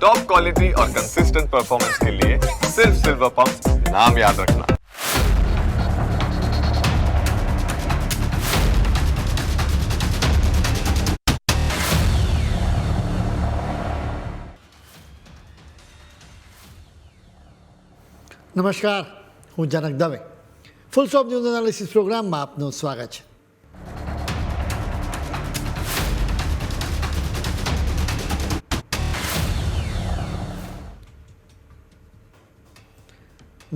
Top quality और consistent performance के लिए सिर्फ सिल्वर पंप नाम याद रखना। નમસ્કાર, હું Janak Dave. Full stop news analysis પ્રોગ્રામમાં આપનું સ્વાગત છે.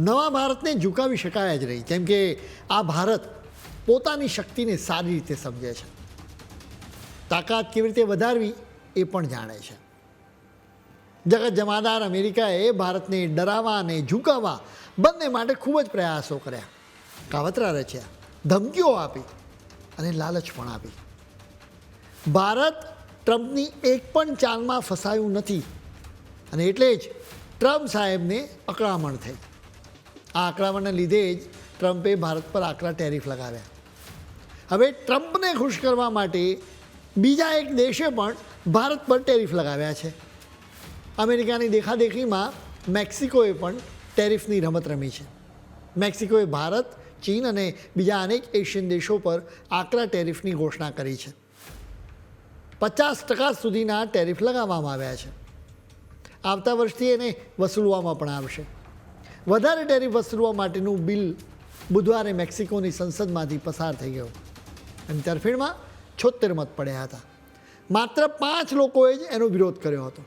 નવા ભારતને ઝુકાવી શકાય જ નહીં, કેમ કે આ ભારત પોતાની શક્તિને સારી રીતે સમજે છે. તાકાત કેવી રીતે વધારવી એ પણ જાણે છે. જગત જમાદાર અમેરિકાએ ભારતને ડરાવવા અને ઝુકાવવા બંને માટે ખૂબ જ પ્રયાસો કર્યા, કાવતરા રચ્યા, ધમકીઓ આપી અને લાલચ પણ આપી. ભારત ટ્રમ્પની એક પણ ચાલમાં ફસાયું નથી અને એટલે જ ટ્રમ્પ સાહેબને અકળામણ થઈ. આ અકળામણને લીધે જ ટ્રમ્પે ભારત પર આકરા ટેરિફ લગાવ્યા. હવે ટ્રમ્પને ખુશ કરવા માટે બીજા એક દેશે પણ ભારત પર ટેરિફ લગાવ્યા છે. અમેરિકાની દેખાદેખીમાં મેક્સિકોએ પણ ટેરિફની રમત રમી છે. મેક્સિકોએ ભારત, ચીન અને બીજા અનેક એશિયન દેશો પર આકરા ટેરિફની ઘોષણા કરી છે. 50% સુધીના ટેરિફ લગાવવામાં આવ્યા છે. આવતા વર્ષથી એને વસૂલવામાં પણ આવશે. વધારે ટેરિફ વસૂલવા માટેનું બિલ બુધવારે મેક્સિકોની સંસદમાંથી પસાર થઈ ગયું. એની તરફેણમાં 76 મત પડ્યા હતા. માત્ર 5 લોકોએ જ એનો વિરોધ કર્યો હતો,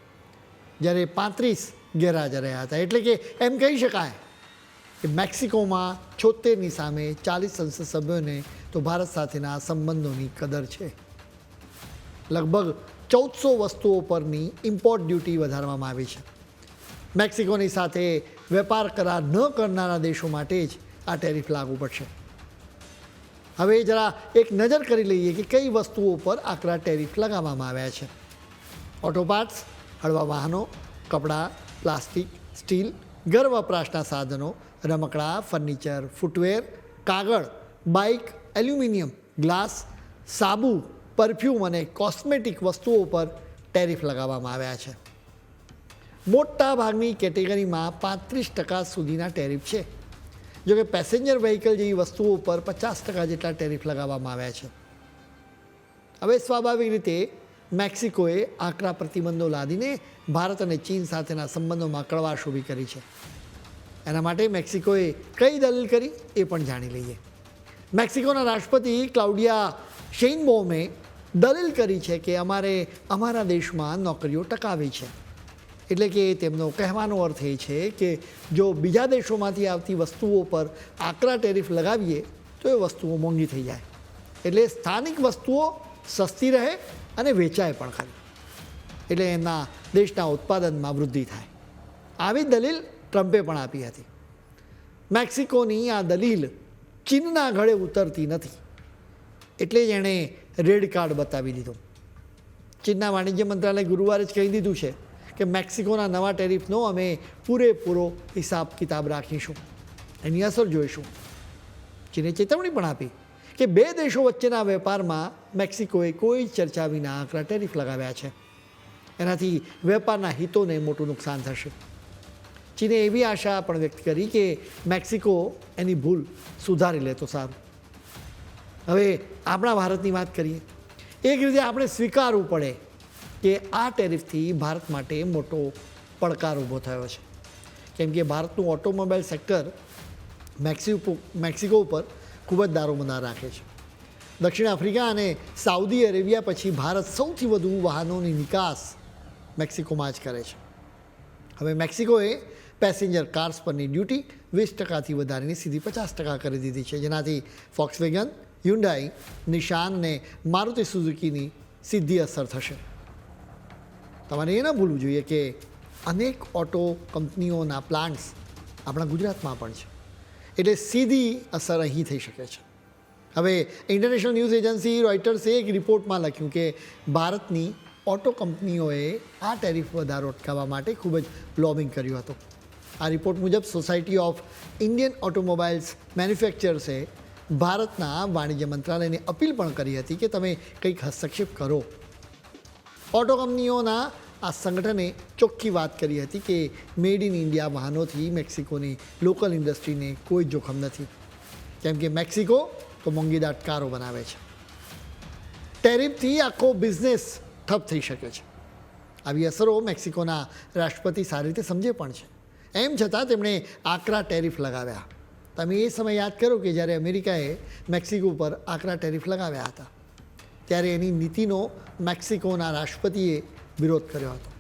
જ્યારે 35 ગેરહાજર રહ્યા હતા. એટલે કે એમ કહી શકાય કે મેક્સિકોમાં 76ની સામે 40 સંસદ સભ્યોને તો ભારત સાથેના સંબંધોની કદર છે. લગભગ 1400 વસ્તુઓ પરની ઇમ્પોર્ટ ડ્યુટી વધારવામાં આવી છે. મેક્સિકોની સાથે વેપાર કરાર ન કરનારા દેશો માટે જ આ ટેરિફ લાગુ પડશે. હવે જરા એક નજર કરી લઈએ કે કઈ વસ્તુઓ પર આકરા ટેરિફ લગાવવામાં આવ્યા છે. ઓટો પાર્ટ્સ, હળવા વાહનો, કપડાં, પ્લાસ્ટિક, સ્ટીલ, ઘર વપરાશના સાધનો, રમકડાં, ફર્નિચર, ફૂટવેર, કાગળ, બાઇક, એલ્યુમિનિયમ, ગ્લાસ, સાબુ, પરફ્યુમ અને કોસ્મેટિક વસ્તુઓ પર ટેરિફ લગાવવામાં આવ્યા છે. મોટા ભાગની કેટેગરીમાં 35% સુધીના ટેરિફ છે. જોકે પેસેન્જર વ્હીકલ જેવી વસ્તુઓ પર 50% જેટલા ટેરિફ લગાવવામાં આવ્યા છે. હવે સ્વાભાવિક રીતે મેક્સિકોએ આકરા પ્રતિબંધો લાદીને ભારત અને ચીન સાથેના સંબંધોમાં કડવાશ ઊભી કરી છે. એના માટે મેક્સિકોએ કઈ દલીલ કરી એ પણ જાણી લઈએ. મેક્સિકોના રાષ્ટ્રપતિ ક્લાઉડિયા શેઇનબોમે દલીલ કરી છે કે અમારે અમારા દેશમાં નોકરીઓ ટકાવી છે. એટલે કે તેમનો કહેવાનો અર્થ એ છે કે જો બીજા દેશોમાંથી આવતી વસ્તુઓ પર આકરા ટેરિફ લગાવીએ તો એ વસ્તુઓ મોંઘી થઈ જાય. એટલે સ્થાનિક વસ્તુઓ સસ્તી રહે અને વેચાય પણ ખરી. એટલે એમના દેશના ઉત્પાદનમાં વૃદ્ધિ થાય. આવી દલીલ ટ્રમ્પે પણ આપી હતી. મેક્સિકોની આ દલીલ ચીનના ગળે ઉતરતી નથી, એટલે જ એણે રેડ કાર્ડ બતાવી દીધું. ચીનના વાણિજ્ય મંત્રાલયે ગુરુવારે જ કહી દીધું છે કે મેક્સિકોના નવા ટેરિફનો અમે પૂરેપૂરો હિસાબ કિતાબ રાખીશું, એની અસર જોઈશું. ચીને ચેતવણી પણ આપી કે બે દેશો વચ્ચેના વેપારમાં મેક્સિકોએ કોઈ ચર્ચા વિના આકરા ટેરિફ લગાવ્યા છે. એનાથી વેપારના હિતોને મોટું નુકસાન થશે. ચીને એવી આશા પણ વ્યક્ત કરી કે મેક્સિકો એની ભૂલ સુધારી લે તો સારું. હવે આપણા ભારતની વાત કરીએ. એક રીતે આપણે સ્વીકારવું પડે કે આ ટેરિફથી ભારત માટે મોટો પડકાર ઊભો થયો છે, કેમ કે ભારતનું ઓટોમોબાઈલ સેક્ટર મેક્સિકો ઉપર ખૂબ જ દારોમદાર રાખે છે. દક્ષિણ આફ્રિકા અને સાઉદી અરેબિયા પછી ભારત સૌથી વધુ વાહનોની નિકાસ મેક્સિકોમાં જ કરે છે. હવે મેક્સિકોએ પેસેન્જર કાર્સ પરની ડ્યુટી 20%થી વધારીને સીધી 50% કરી દીધી છે, જેનાથી ફોક્સવેગન, હ્યુન્ડાઈ, નિશાન અને મારુતિ સુઝુકીની સીધી અસર થશે. તમારે એ ન ભૂલવું જોઈએ કે અનેક ઓટો કંપનીઓના પ્લાન્ટ્સ આપણા ગુજરાતમાં પણ છે, એટલે સીધી અસર અહીં થઈ શકે છે. હવે ઇન્ટરનેશનલ ન્યૂઝ એજન્સી રોયટર્સે એક રિપોર્ટમાં લખ્યું કે ભારતની ઓટો કંપનીઓએ આ ટેરિફ વધારો અટકાવવા માટે ખૂબ જ લોબિંગ કર્યું હતું. આ રિપોર્ટ મુજબ સોસાયટી ઓફ ઇન્ડિયન ઓટોમોબાઇલ્સ મેન્યુફેક્ચરર્સે ભારતના વાણિજ્ય મંત્રાલયને અપીલ પણ કરી હતી કે તમે કંઈક હસ્તક્ષેપ કરો. ઓટો કંપનીઓના આ સંગઠને ચોખ્ખી વાત કરી હતી કે મેડ ઇન ઇન્ડિયા વાહનોથી મેક્સિકોની લોકલ ઇન્ડસ્ટ્રીને કોઈ જોખમ નથી, કેમ કે મેક્સિકો તો મોંઘીદાટ કારો બનાવે છે. ટેરિફથી આખો બિઝનેસ ઠપ થઈ શકે છે. આવી અસરો મેક્સિકોના રાષ્ટ્રપતિ સારી રીતે સમજે પણ છે. એમ છતાં તેમણે આકરા ટેરિફ લગાવ્યા. તમે એ સમય યાદ કરો કે જ્યારે અમેરિકાએ મેક્સિકો પર આકરા ટેરિફ લગાવ્યા હતા, ત્યારે એની નીતિનો મેક્સિકોના રાષ્ટ્રપતિએ વિરોધ કર્યો હતો.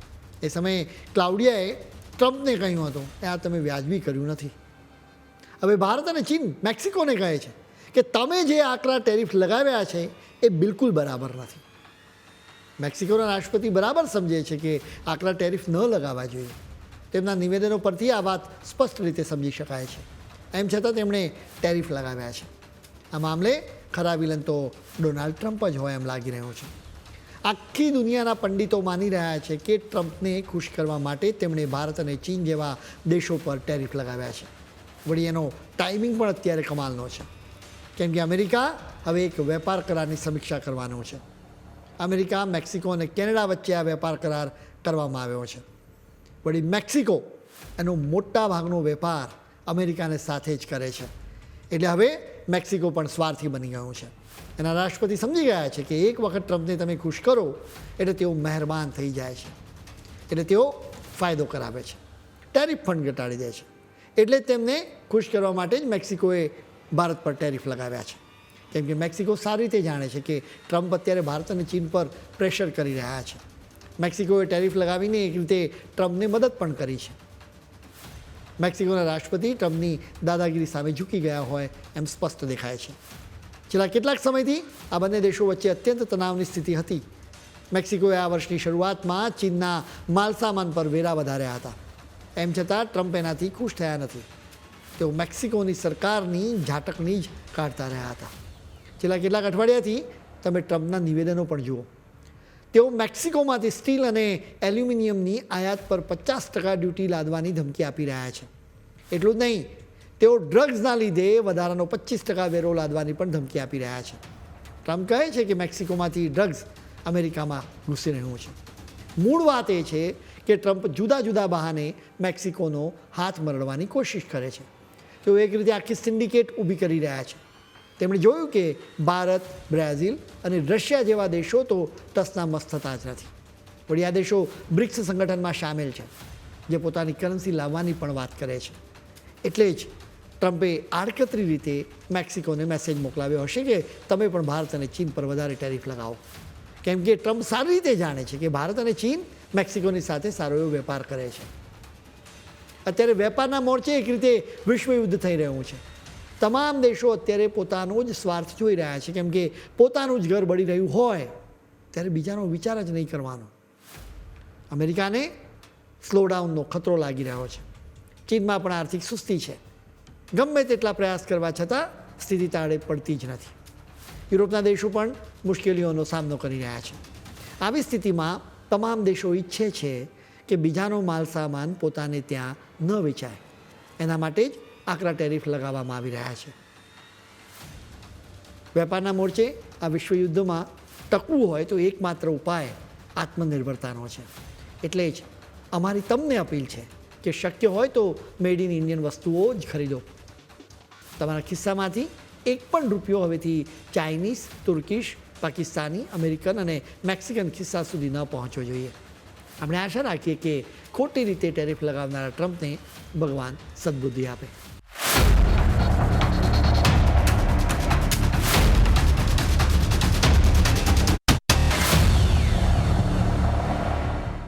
એ સમયે ક્લાઉડિયાએ ટ્રમ્પને કહ્યું હતું કે આ તમે વ્યાજબી કર્યું નથી. હવે ભારત અને ચીન મેક્સિકોને કહે છે કે તમે જે આકરા ટેરિફ લગાવ્યા છે એ બિલકુલ બરાબર નથી. મેક્સિકોના રાષ્ટ્રપતિ બરાબર સમજે છે કે આકરા ટેરિફ ન લગાવવા જોઈએ. તેમના નિવેદનો પરથી આ વાત સ્પષ્ટ રીતે સમજી શકાય છે. એમ છતાં તેમણે ટેરિફ લગાવ્યા છે. આ મામલે ખરા વિલન તો ડોનાલ્ડ ટ્રમ્પ જ હોય એમ લાગી રહ્યું છે. આખી દુનિયાના પંડિતો માની રહ્યા છે કે ટ્રમ્પને ખુશ કરવા માટે તેમણે ભારત અને ચીન જેવા દેશો પર ટેરિફ લગાવ્યા છે. વળી એનો ટાઈમિંગ પણ અત્યારે કમાલનો છે, કેમ કે અમેરિકા હવે એક વેપાર કરારની સમીક્ષા કરવાનો છે. અમેરિકા, મેક્સિકો અને કેનેડા વચ્ચે આ વેપાર કરાર કરવામાં આવ્યો છે. વળી મેક્સિકો એનો મોટા ભાગનો વેપાર અમેરિકાને સાથે જ કરે છે. એટલે હવે મેક્સિકો પણ સ્વાર્થી બની ગયું છે. એના રાષ્ટ્રપતિ સમજી ગયા છે કે એક વખત ટ્રમ્પને તમે ખુશ કરો એટલે તેઓ મહેરબાન થઈ જાય છે, એટલે તેઓ ફાયદો કરાવે છે, ટેરિફ ફંડ ઘટાડી દે છે. એટલે તેમને ખુશ કરવા માટે જ મેક્સિકોએ ભારત પર ટેરિફ લગાવ્યા છે. કેમ કે મેક્સિકો સારી રીતે જાણે છે કે ટ્રમ્પ અત્યારે ભારત અને ચીન પર પ્રેશર કરી રહ્યા છે. મેક્સિકોએ ટેરિફ લગાવીને એક રીતે ટ્રમ્પને મદદ પણ કરી છે. મેક્સિકોના રાષ્ટ્રપતિ ટ્રમ્પની દાદાગીરી સામે ઝૂકી ગયા હોય એમ સ્પષ્ટ દેખાય છે. છેલ્લા કેટલાક સમયથી આ બંને દેશો વચ્ચે અત્યંત તણાવની સ્થિતિ હતી. મેક્સિકોએ આ વર્ષની શરૂઆતમાં ચીનના માલસામાન પર વેરા વધાર્યા હતા. એમ છતાં ટ્રમ્પ એનાથી ખુશ થયા નથી. તેઓ મેક્સિકોની સરકારની ઝાટકની જ કાઢતા રહ્યા હતા. છેલ્લા કેટલાક અઠવાડિયાથી તમે ટ્રમ્પના નિવેદનો પણ જુઓ. તેઓ મેક્સિકોમાંથી સ્ટીલ અને એલ્યુમિનિયમની આયાત પર 50% ડ્યુટી લાદવાની ધમકી આપી રહ્યા છે. એટલું જ નહીં, તેઓ ડ્રગ્સના લીધે વધારાનો 25% વેરો લાદવાની પણ ધમકી આપી રહ્યા છે. ટ્રમ્પ કહે છે કે મેક્સિકોમાંથી ડ્રગ્સ અમેરિકામાં ઘૂસી રહ્યું છે. મૂળ વાત એ છે કે ટ્રમ્પ જુદા જુદા બહાને મેક્સિકોનો હાથ મરડવાની કોશિશ કરે છે. તેઓ એક રીતે આખી સિન્ડિકેટ ઊભી કરી રહ્યા છે. તેમણે જોયું કે ભારત, બ્રાઝિલ અને રશિયા જેવા દેશો તો ટસના મસ થતા જ નથી. વળી આ દેશો બ્રિક્સ સંગઠનમાં સામેલ છે, જે પોતાની કરન્સી લાવવાની પણ વાત કરે છે. એટલે જ ટ્રમ્પે આડકતરી રીતે મેક્સિકોને મેસેજ મોકલાવ્યો હશે કે તમે પણ ભારત અને ચીન પર વધારે ટેરિફ લગાવો. કેમ કે ટ્રમ્પ સારી રીતે જાણે છે કે ભારત અને ચીન મેક્સિકોની સાથે સારો એવો વેપાર કરે છે. અત્યારે વેપારના મોરચે એક રીતે વિશ્વયુદ્ધ થઈ રહ્યું છે. તમામ દેશો અત્યારે પોતાનો જ સ્વાર્થ જોઈ રહ્યા છે, કેમ કે પોતાનું જ ઘર બળી રહ્યું હોય ત્યારે બીજાનો વિચાર જ નહીં કરવાનો. અમેરિકાને સ્લોડાઉનનો ખતરો લાગી રહ્યો છે. ચીનમાં પણ આર્થિક સુસ્તી છે. ગમે તેટલા પ્રયાસ કરવા છતાં સ્થિતિ તાળે પડતી જ નથી. યુરોપના દેશો પણ મુશ્કેલીઓનો સામનો કરી રહ્યા છે. આવી સ્થિતિમાં તમામ દેશો ઈચ્છે છે કે બીજાનો માલ સામાન પોતાને ત્યાં ન વેચાય. એના માટે જ આકરા ટેરિફ લગાવવામાં આવી રહ્યા છે. વેપારના મોરચે આ વિશ્વયુદ્ધમાં ટકવું હોય તો એકમાત્ર ઉપાય આત્મનિર્ભરતાનો છે. એટલે જ અમારી તમને અપીલ છે કે શક્ય હોય તો મેડ ઇન ઇન્ડિયન વસ્તુઓ જ ખરીદો. તમારા ખિસ્સામાંથી એક પણ રૂપિયો હવેથી ચાઇનીઝ, તુર્કીશ, પાકિસ્તાની, અમેરિકન અને મેક્સિકન ખિસ્સા સુધી ન પહોંચવો જોઈએ. આપણે આશા રાખીએ કે ખોટી રીતે ટેરિફ લગાવનારા ટ્રમ્પને ભગવાન સદબુદ્ધિ આપે.